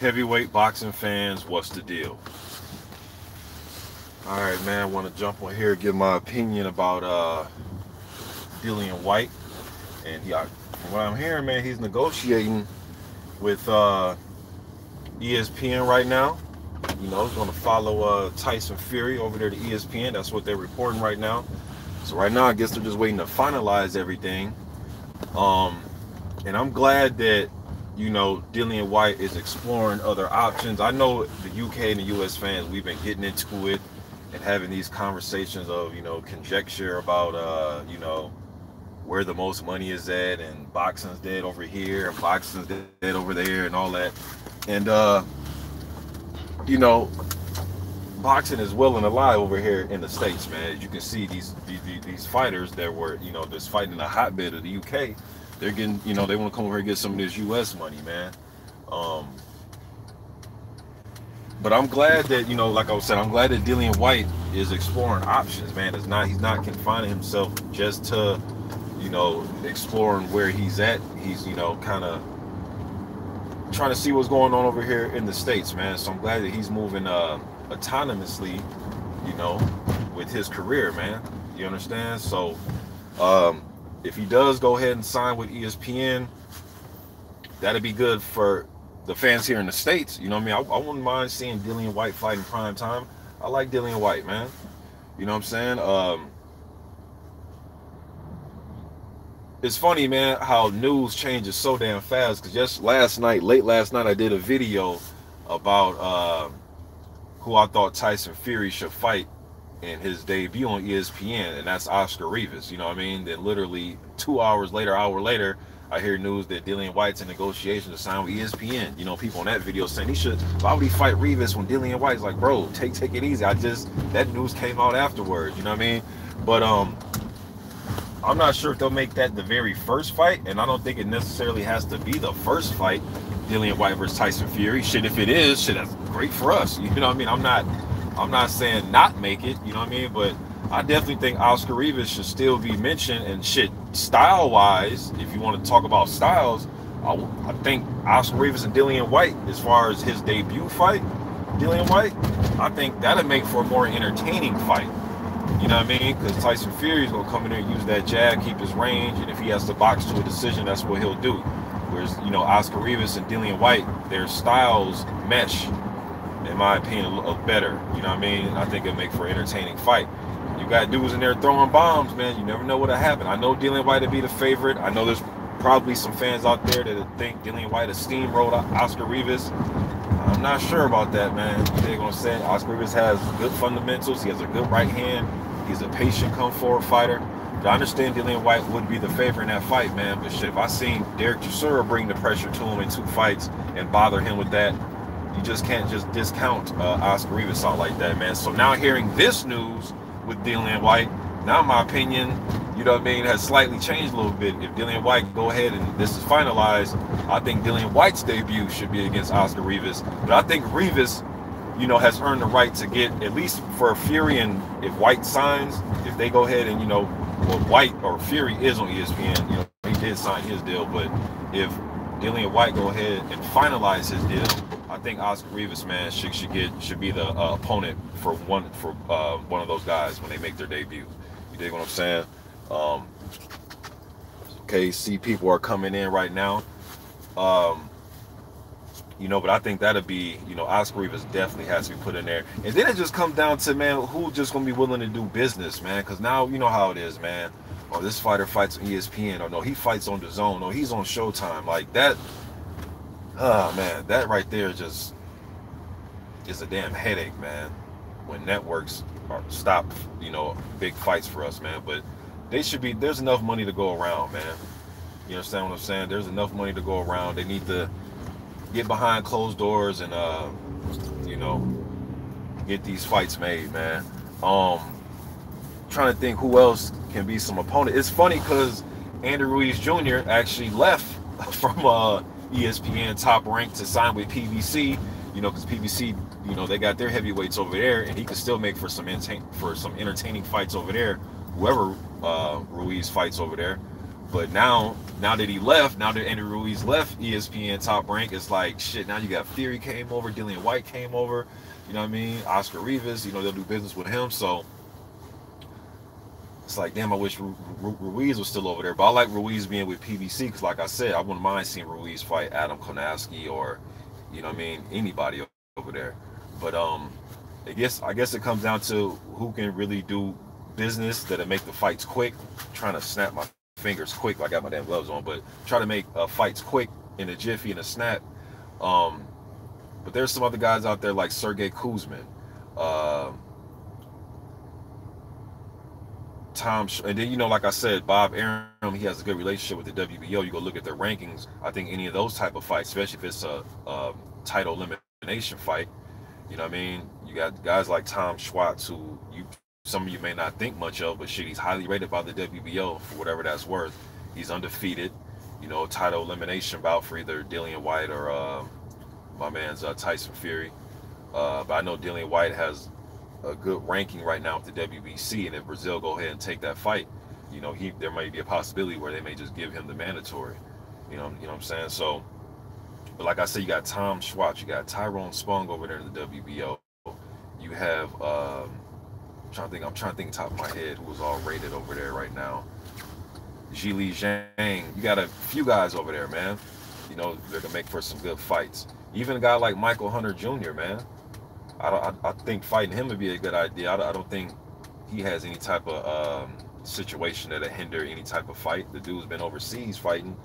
Heavyweight boxing fans, what's the deal? All right, man. I want to jump on here, give my opinion about Dillian Whyte, and from what I'm hearing, man, he's negotiating with ESPN right now. He's going to follow Tyson Fury over there to ESPN. That's what they're reporting right now. So right now, I guess they're just waiting to finalize everything. Um, and I'm glad that Dillian Whyte is exploring other options. I know the UK and the US fans, we've been getting into it and having these conversations of conjecture about where the most money is at, and boxing's dead over here and boxing's dead over there and all that. And you know boxing is well and alive over here in the States, man. As you can see, these fighters that were just fighting in the hotbed of the UK, they're getting, they want to come over here and get some of this US money, man. um but I'm glad that, like I was saying, I'm glad that Dillian Whyte is exploring options, man. He's not confining himself just to exploring where he's at. He's kind of trying to see what's going on over here in the States, man. So I'm glad that he's moving autonomously, with his career, man. You understand? So if he does go ahead and sign with ESPN, that'd be good for the fans here in the States. You know what I mean? I wouldn't mind seeing Dillian Whyte fight in prime time. I like Dillian Whyte, man. You know what I'm saying? It's funny, man, how news changes so damn fast. Because just late last night, I did a video about who I thought Tyson Fury should fight in his debut on ESPN, and that's Oscar Rivas. You know what I mean? Then literally 2 hour later, I hear news that Dillian Whyte's in negotiations to sign with ESPN. People in that video saying why would he fight Rivas when Dillian Whyte's like, bro, take it easy. That news came out afterwards. You know what I mean? But I'm not sure if they'll make that the very first fight, and I don't think it necessarily has to be the first fight, Dillian Whyte versus Tyson Fury. Shit, if it is, shit, that's great for us. You know what I mean? I'm not saying not make it, you know what I mean? But I definitely think Oscar Rivas should still be mentioned, and shit, style-wise, if you want to talk about styles, I think Oscar Rivas and Dillian Whyte, as far as his debut fight, Dillian Whyte, I think that'll make for a more entertaining fight. You know what I mean? Because Tyson Fury is going to come in there and use that jab, keep his range, and if he has to box to a decision, that's what he'll do. Whereas, Oscar Rivas and Dillian Whyte, their styles mesh, in my opinion, a little better. You know what I mean? I think it'll make for an entertaining fight. You got dudes in there throwing bombs, man. You never know what'll happen. I know Dillian Whyte will be the favorite. I know there's probably some fans out there that think Dillian Whyte has steamrolled Oscar Rivas. I'm not sure about that, man. They're going to say Oscar Rivas has good fundamentals. He has a good right hand. He's a patient, come-forward fighter. But I understand Dillian Whyte would be the favorite in that fight, man. But shit, if I seen Derek Chisora bring the pressure to him in 2 fights and bother him with that, you just can't just discount Oscar Rivas out like that, man. So now hearing this news with Dillian Whyte, now my opinion, you know what I mean, has slightly changed a little bit. If Dillian Whyte go ahead and this is finalized, I think Dillian Whyte's debut should be against Oscar Rivas. But I think Rivas, has earned the right to get, at least for Fury, and if Whyte signs, if they go ahead and, Whyte or Fury is on ESPN, he did sign his deal, but if Dillian Whyte go ahead and finalize his deal, I think Oscar Rivas, man, should be the opponent for one of those guys when they make their debut. You dig what I'm saying? Okay, see, people are coming in right now. But I think that'll be, Oscar Rivas definitely has to be put in there. And then it just comes down to, man, who's just going to be willing to do business, man. Because now, you know how it is, man. Oh, this fighter fights on ESPN. Oh, no, he fights on DAZN. Oh, he's on Showtime. Like that, man, that right there just is a damn headache, man. When networks stop, big fights for us, man. But there's enough money to go around, man. You understand what I'm saying? There's enough money to go around. They need to get behind closed doors and get these fights made, man. Trying to think who else can be some opponent. It's funny because Andy Ruiz Jr. actually left from ESPN Top Rank to sign with PBC, because PBC, they got their heavyweights over there, and he could still make for some entertaining fights over there, whoever Ruiz fights over there. But now that he left, now that Andy Ruiz left ESPN Top Rank, it's like shit. Now you got Fury came over, Dillian Whyte came over. You know what I mean? Oscar Rivas. You know, they'll do business with him. So it's like, damn, I wish Ruiz was still over there. But I like Ruiz being with PBC because, like I said, I wouldn't mind seeing Ruiz fight Adam Konavsky or, you know what I mean, anybody over there. But I guess it comes down to who can really do business that'll make the fights quick. I'm trying to snap my fingers quick. I got my damn gloves on, but try to make fights quick in a jiffy and a snap. But there's some other guys out there like Sergey Kuzmin, and then, you know, like I said, Bob Arum, he has a good relationship with the WBO. You go look at their rankings. I think any of those type of fights, especially if it's a title elimination fight, you know what I mean? You got guys like Tom Schwartz, who some of you may not think much of, but shit, he's highly rated by the WBO for whatever that's worth. He's undefeated, you know, title elimination bout for either Dillian Whyte or my man's Tyson Fury. But I know Dillian Whyte has a good ranking right now with the WBC, and if Brazil go ahead and take that fight, you know, there might be a possibility where they may just give him the mandatory. You know what I'm saying? So, but like I said, you got Tom Schwartz, you got Tyrone Spong over there in the WBO. You have I'm trying to think top of my head who was all rated over there right now. Zhili Zhang. You got a few guys over there, man. You know, they're gonna make for some good fights. Even a guy like Michael Hunter Jr., man. I think fighting him would be a good idea. I don't think he has any type of situation that'll hinder any type of fight. The dude's been overseas fighting,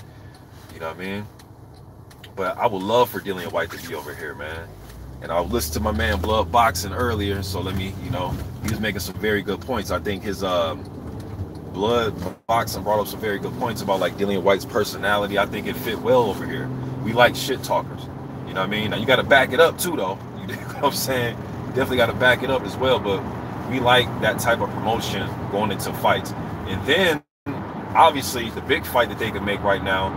you know what I mean? But I would love for Dillian Whyte to be over here, man. And I listened to my man Blood Boxing earlier, so let me, you know, he was making some very good points. I think his Blood Boxing brought up some very good points about like Dillian Whyte's personality. I think it fit well over here. We like shit talkers, you know what I mean? Now you got to back it up too, though. You know what I'm saying? You definitely got to back it up as well, but we like that type of promotion going into fights. And then, obviously, the big fight that they can make right now,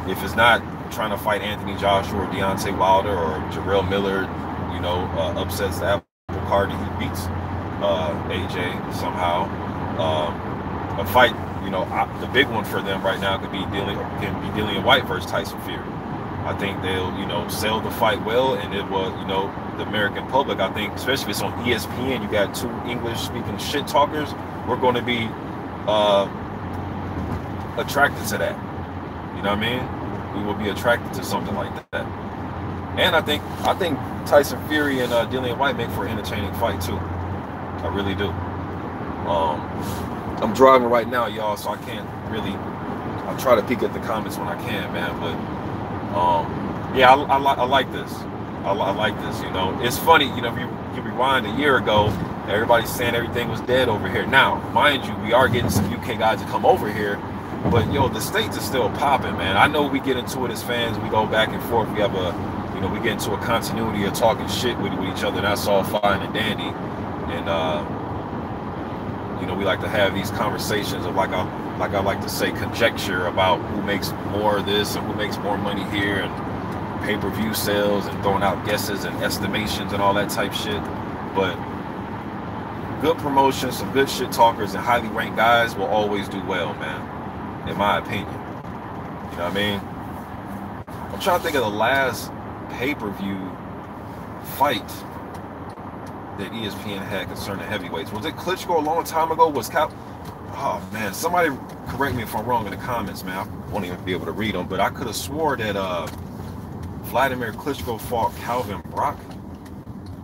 if it's not trying to fight Anthony Joshua or Deontay Wilder or Jarrell Miller, you know, upsets the apple cart and he beats AJ somehow. A fight, you know, the big one for them right now could be Dillian Whyte versus Tyson Fury. I think they'll, you know, sell the fight well, and it will, you know, the American public, I think, especially if it's on ESPN, you got two English-speaking shit talkers, we're going to be attracted to that. You know what I mean? We will be attracted to something like that. And I think Tyson Fury and Dillian Whyte make for an entertaining fight too. I really do. I'm driving right now, y'all, so I can't really. I try to peek at the comments when I can, man. But yeah, I like this. I like this. You know, it's funny. You know, if you rewind a year ago, everybody's saying everything was dead over here. Now, mind you, we are getting some UK guys to come over here. But yo, the States is still popping, man. I know we get into it as fans. We go back and forth. We have we get into a continuity of talking shit with each other. That's all fine and dandy. And you know, we like to have these conversations of like I like to say, conjecture about who makes more of this and who makes more money here, and pay-per-view sales, and throwing out guesses and estimations and all that type shit. But good promotion, some good shit talkers, and highly ranked guys will always do well, man, in my opinion. You know what I mean? I'm trying to think of the last pay-per-view fight that ESPN had concerning heavyweights. Was it Klitschko a long time ago? Oh man, somebody correct me if I'm wrong in the comments, man. I won't even be able to read them, but I could have swore that Vladimir Klitschko fought Calvin Brock.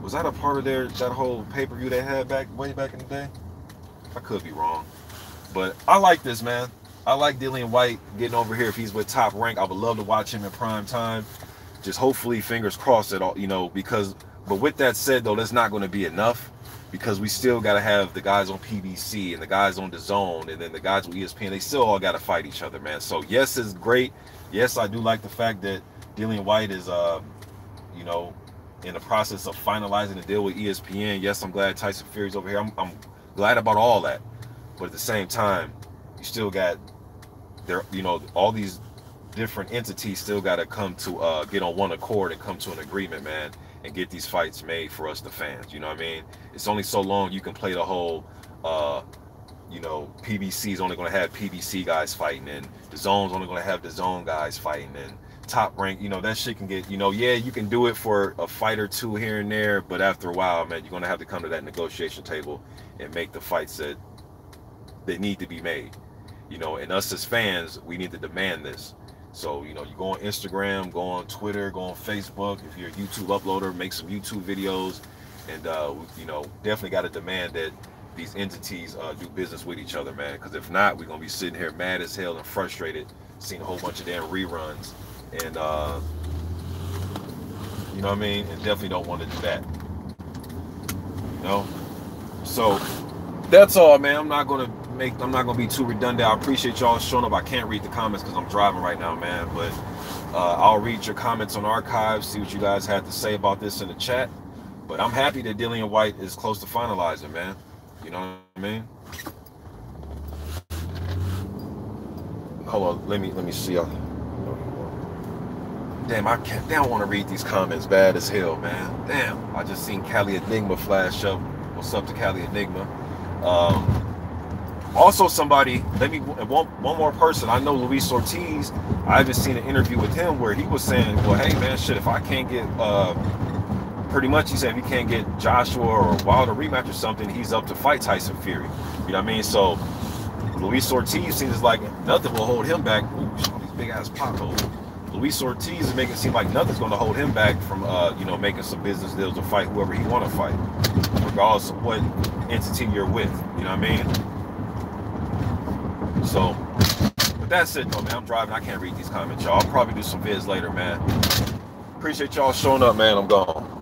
Was that a part of that whole pay-per-view they had way back in the day? I could be wrong, but I like this, man. I like Dillian Whyte getting over here. If he's with Top Rank, I would love to watch him in prime time. Just hopefully, fingers crossed, at all, you know, because. But with that said, though, that's not going to be enough, because we still got to have the guys on PBC and the guys on DAZN and then the guys on ESPN. They still all got to fight each other, man. So yes, it's great. Yes, I do like the fact that Dillian Whyte is, you know, in the process of finalizing the deal with ESPN. Yes, I'm glad Tyson Fury's over here. I'm glad about all that. But at the same time, you still got you know, all these different entities still got to come to get on one accord and come to an agreement, man, and get these fights made for us, the fans. You know what I mean? It's only so long you can play the whole you know, PBC is only going to have PBC guys fighting, and the zone's only going to have the zone guys fighting, and Top Rank, you know, that shit can get, you know, yeah, you can do it for a fight or two here and there, but after a while, man, you're going to have to come to that negotiation table and make the fights that need to be made, you know. And us as fans, we need to demand this. So, you know, you go on Instagram, go on Twitter, go on Facebook. If you're a YouTube uploader, make some YouTube videos, and you know, definitely got to demand that these entities do business with each other, man. Because if not, we're gonna be sitting here mad as hell and frustrated, seeing a whole bunch of damn reruns, and you know what I mean. And definitely don't want to do that, you know. So that's all, man. I'm not gonna be too redundant. I appreciate y'all showing up. I can't read the comments because I'm driving right now, man. But I'll read your comments on archives, see what you guys had to say about this in the chat. But I'm happy that Dillian Whyte is close to finalizing, man. You know what I mean? Hold on, let me see. Damn, I don't want to read these comments bad as hell, man. Damn, I just seen Cali Enigma flash up. What's up to Cali Enigma? Also, somebody, one more person. I know Luis Ortiz. I just seen an interview with him where he was saying, well, hey, man, shit, if I can't get, pretty much he said if he can't get Joshua or Wilder rematch or something, he's up to fight Tyson Fury. You know what I mean? So Luis Ortiz seems like nothing will hold him back. Ooh, all these big ass potholes. Luis Ortiz is making it seem like nothing's going to hold him back from, you know, making some business deals to fight whoever he want to fight, regardless of what entity you're with. You know what I mean? So, but that's it, though, man. I'm driving. I can't read these comments, y'all. I'll probably do some vids later, man. Appreciate y'all showing up, man. I'm gone.